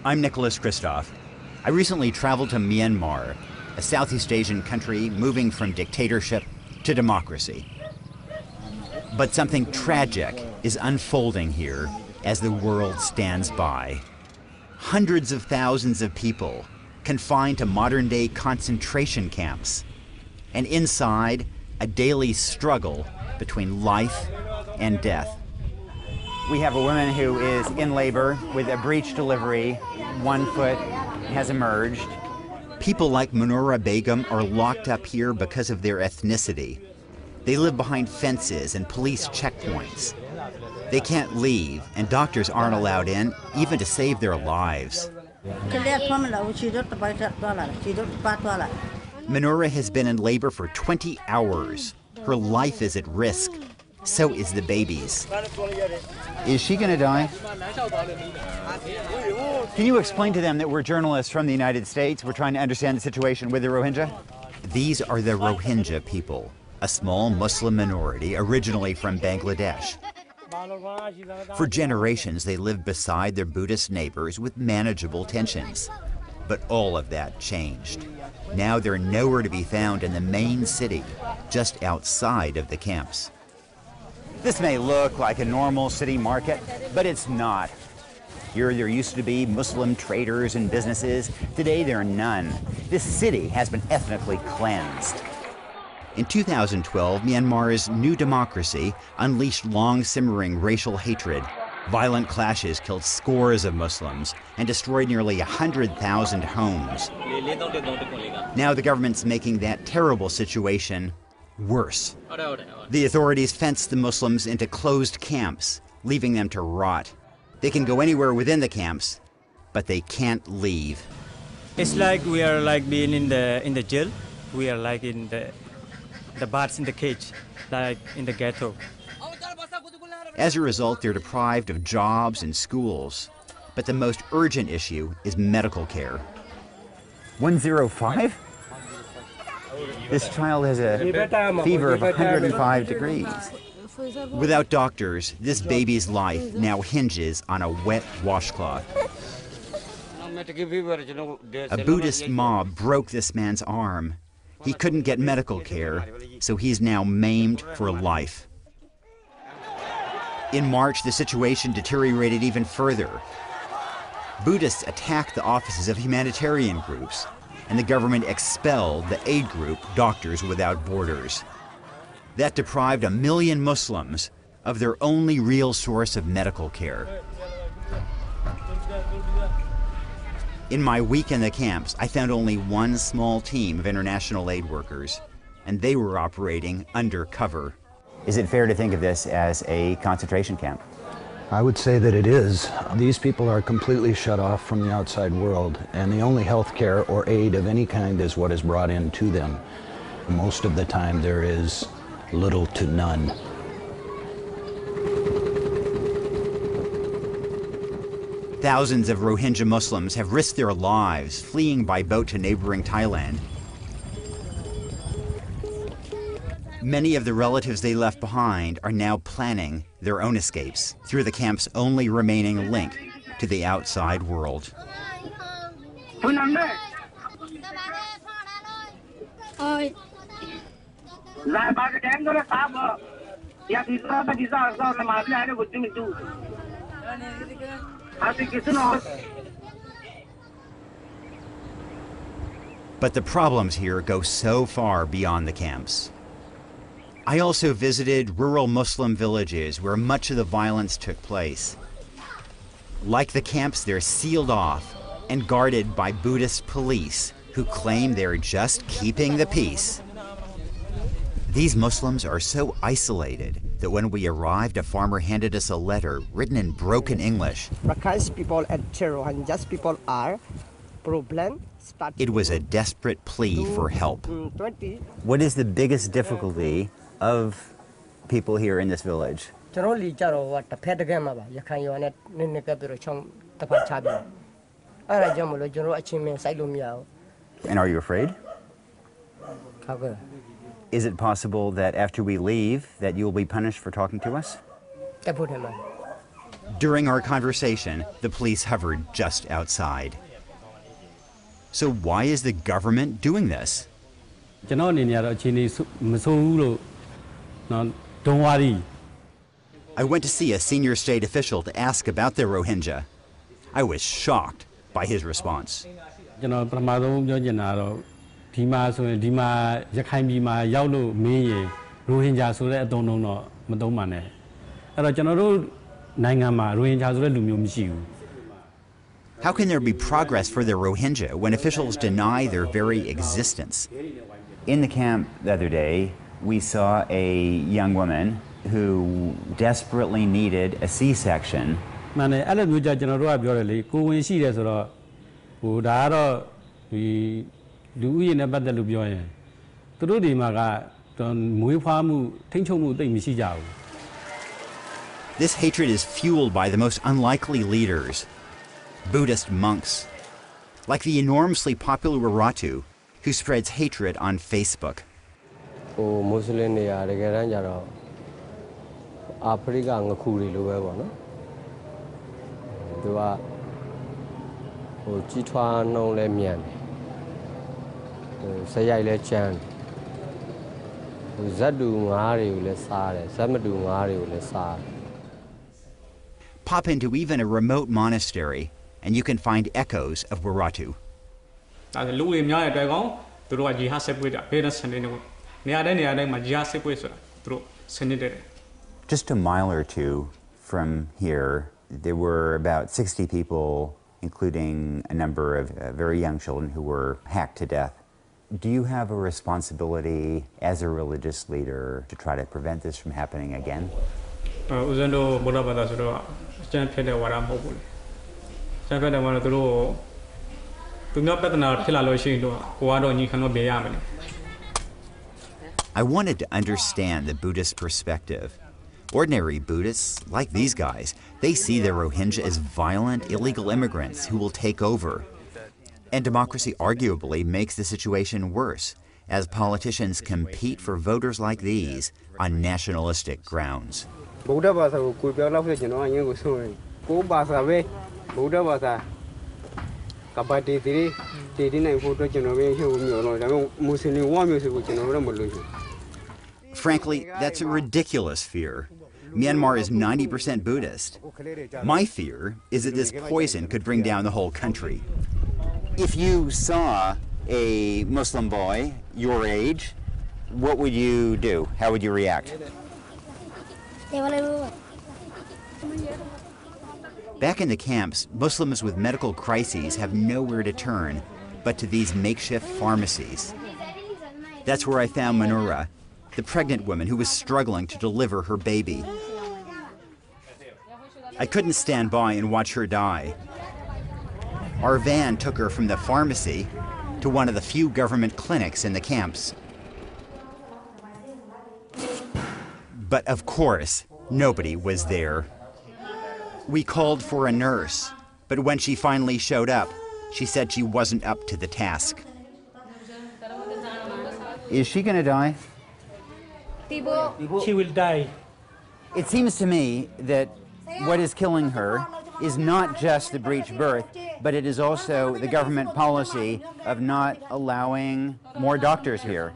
I'm Nicholas Kristof. I recently traveled to Myanmar, a Southeast Asian country moving from dictatorship to democracy. But something tragic is unfolding here as the world stands by. Hundreds of thousands of people confined to modern-day concentration camps, and inside, a daily struggle between life and death. We have a woman who is in labor with a breech delivery. One foot has emerged. People like Munura Begum are locked up here because of their ethnicity. They live behind fences and police checkpoints. They can't leave, and doctors aren't allowed in, even to save their lives. Munura has been in labor for 20 hours. Her life is at risk. So is the baby's. Is she going to die? Can you explain to them that we're journalists from the United States? We're trying to understand the situation with the Rohingya? These are the Rohingya people, a small Muslim minority originally from Bangladesh. For generations, they lived beside their Buddhist neighbors with manageable tensions. But all of that changed. Now they're nowhere to be found in the main city, just outside of the camps. This may look like a normal city market, but it's not. Here there used to be Muslim traders and businesses. Today there are none. This city has been ethnically cleansed. In 2012, Myanmar's new democracy unleashed long-simmering racial hatred. Violent clashes killed scores of Muslims and destroyed nearly 100,000 homes. Now the government's making that terrible situation worse. The authorities fenced the Muslims into closed camps, leaving them to rot. They can go anywhere within the camps, but they can't leave. It's like we are like being in the jail. We are like in the bats in the cage, like in the ghetto. As a result, they're deprived of jobs and schools. But the most urgent issue is medical care. 105? This child has a fever of 105 degrees. Without doctors, this baby's life now hinges on a wet washcloth. A Buddhist mob broke this man's arm. He couldn't get medical care, so he's now maimed for life. In March, the situation deteriorated even further. Buddhists attacked the offices of humanitarian groups, and the government expelled the aid group Doctors Without Borders. That deprived 1 million Muslims of their only real source of medical care. In my week in the camps, I found only one small team of international aid workers, and they were operating undercover. Is it fair to think of this as a concentration camp? I would say that it is. These people are completely shut off from the outside world, and the only health care or aid of any kind is what is brought in to them. Most of the time there is little to none. Thousands of Rohingya Muslims have risked their lives fleeing by boat to neighboring Thailand. Many of the relatives they left behind are now planning their own escapes through the camp's only remaining link to the outside world. But the problems here go so far beyond the camps. I also visited rural Muslim villages where much of the violence took place. Like the camps, they're sealed off and guarded by Buddhist police who claim they're just keeping the peace. These Muslims are so isolated that when we arrived, a farmer handed us a letter written in broken English. People and Rohingya people are problem. It was a desperate plea for help. What is the biggest difficulty of people here in this village? And are you afraid? Is it possible that after we leave that you will be punished for talking to us? During our conversation, the police hovered just outside. So why is the government doing this? Don't worry. I went to see a senior state official to ask about the Rohingya. I was shocked by his response. How can there be progress for the Rohingya when officials deny their very existence? In the camp the other day, we saw a young woman who desperately needed a C-section. This hatred is fueled by the most unlikely leaders, Buddhist monks, like the enormously popular Wiratu, who spreads hatred on Facebook. Pop into even a remote monastery, and you can find echoes of Wiratu. Just a mile or two from here, there were about 60 people, including a number of very young children who were hacked to death. Do you have a responsibility as a religious leader to try to prevent this from happening again? I wanted to understand the Buddhist perspective. Ordinary Buddhists, like these guys, they see the Rohingya as violent, illegal immigrants who will take over. And democracy arguably makes the situation worse, as politicians compete for voters like these on nationalistic grounds. Frankly, that's a ridiculous fear. Myanmar is 90% Buddhist. My fear is that this poison could bring down the whole country. If you saw a Muslim boy your age, what would you do? How would you react? Back in the camps, Muslims with medical crises have nowhere to turn but to these makeshift pharmacies. That's where I found Manura, the pregnant woman who was struggling to deliver her baby. I couldn't stand by and watch her die. Our van took her from the pharmacy to one of the few government clinics in the camps. But of course, nobody was there. We called for a nurse, but when she finally showed up, she said she wasn't up to the task. Is she gonna die? She will die. It seems to me that what is killing her is not just the breech birth, but it is also the government policy of not allowing more doctors here.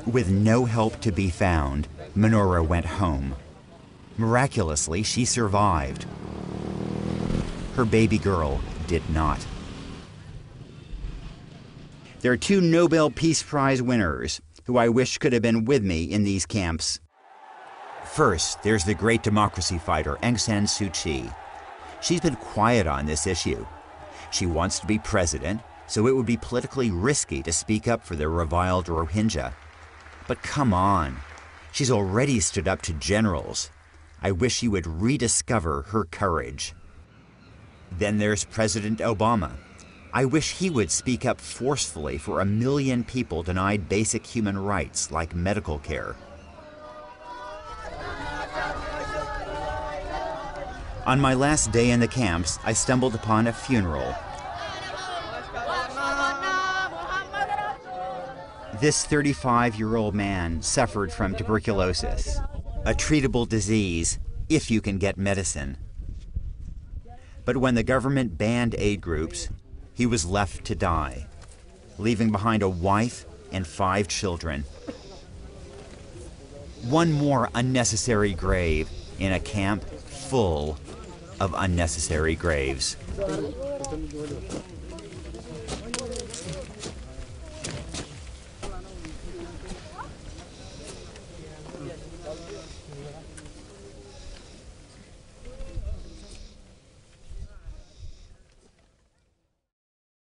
With no help to be found, Manora went home. Miraculously, she survived. Her baby girl did not. There are two Nobel Peace Prize winners who I wish could have been with me in these camps. First, there's the great democracy fighter Aung San Suu Kyi. She's been quiet on this issue. She wants to be president, so it would be politically risky to speak up for the reviled Rohingya. But come on, she's already stood up to generals. I wish she would rediscover her courage. Then there's President Obama. I wish he would speak up forcefully for 1 million people denied basic human rights like medical care. On my last day in the camps, I stumbled upon a funeral. This 35-year-old man suffered from tuberculosis, a treatable disease if you can get medicine. But when the government banned aid groups, he was left to die, leaving behind a wife and 5 children. One more unnecessary grave in a camp full of unnecessary graves.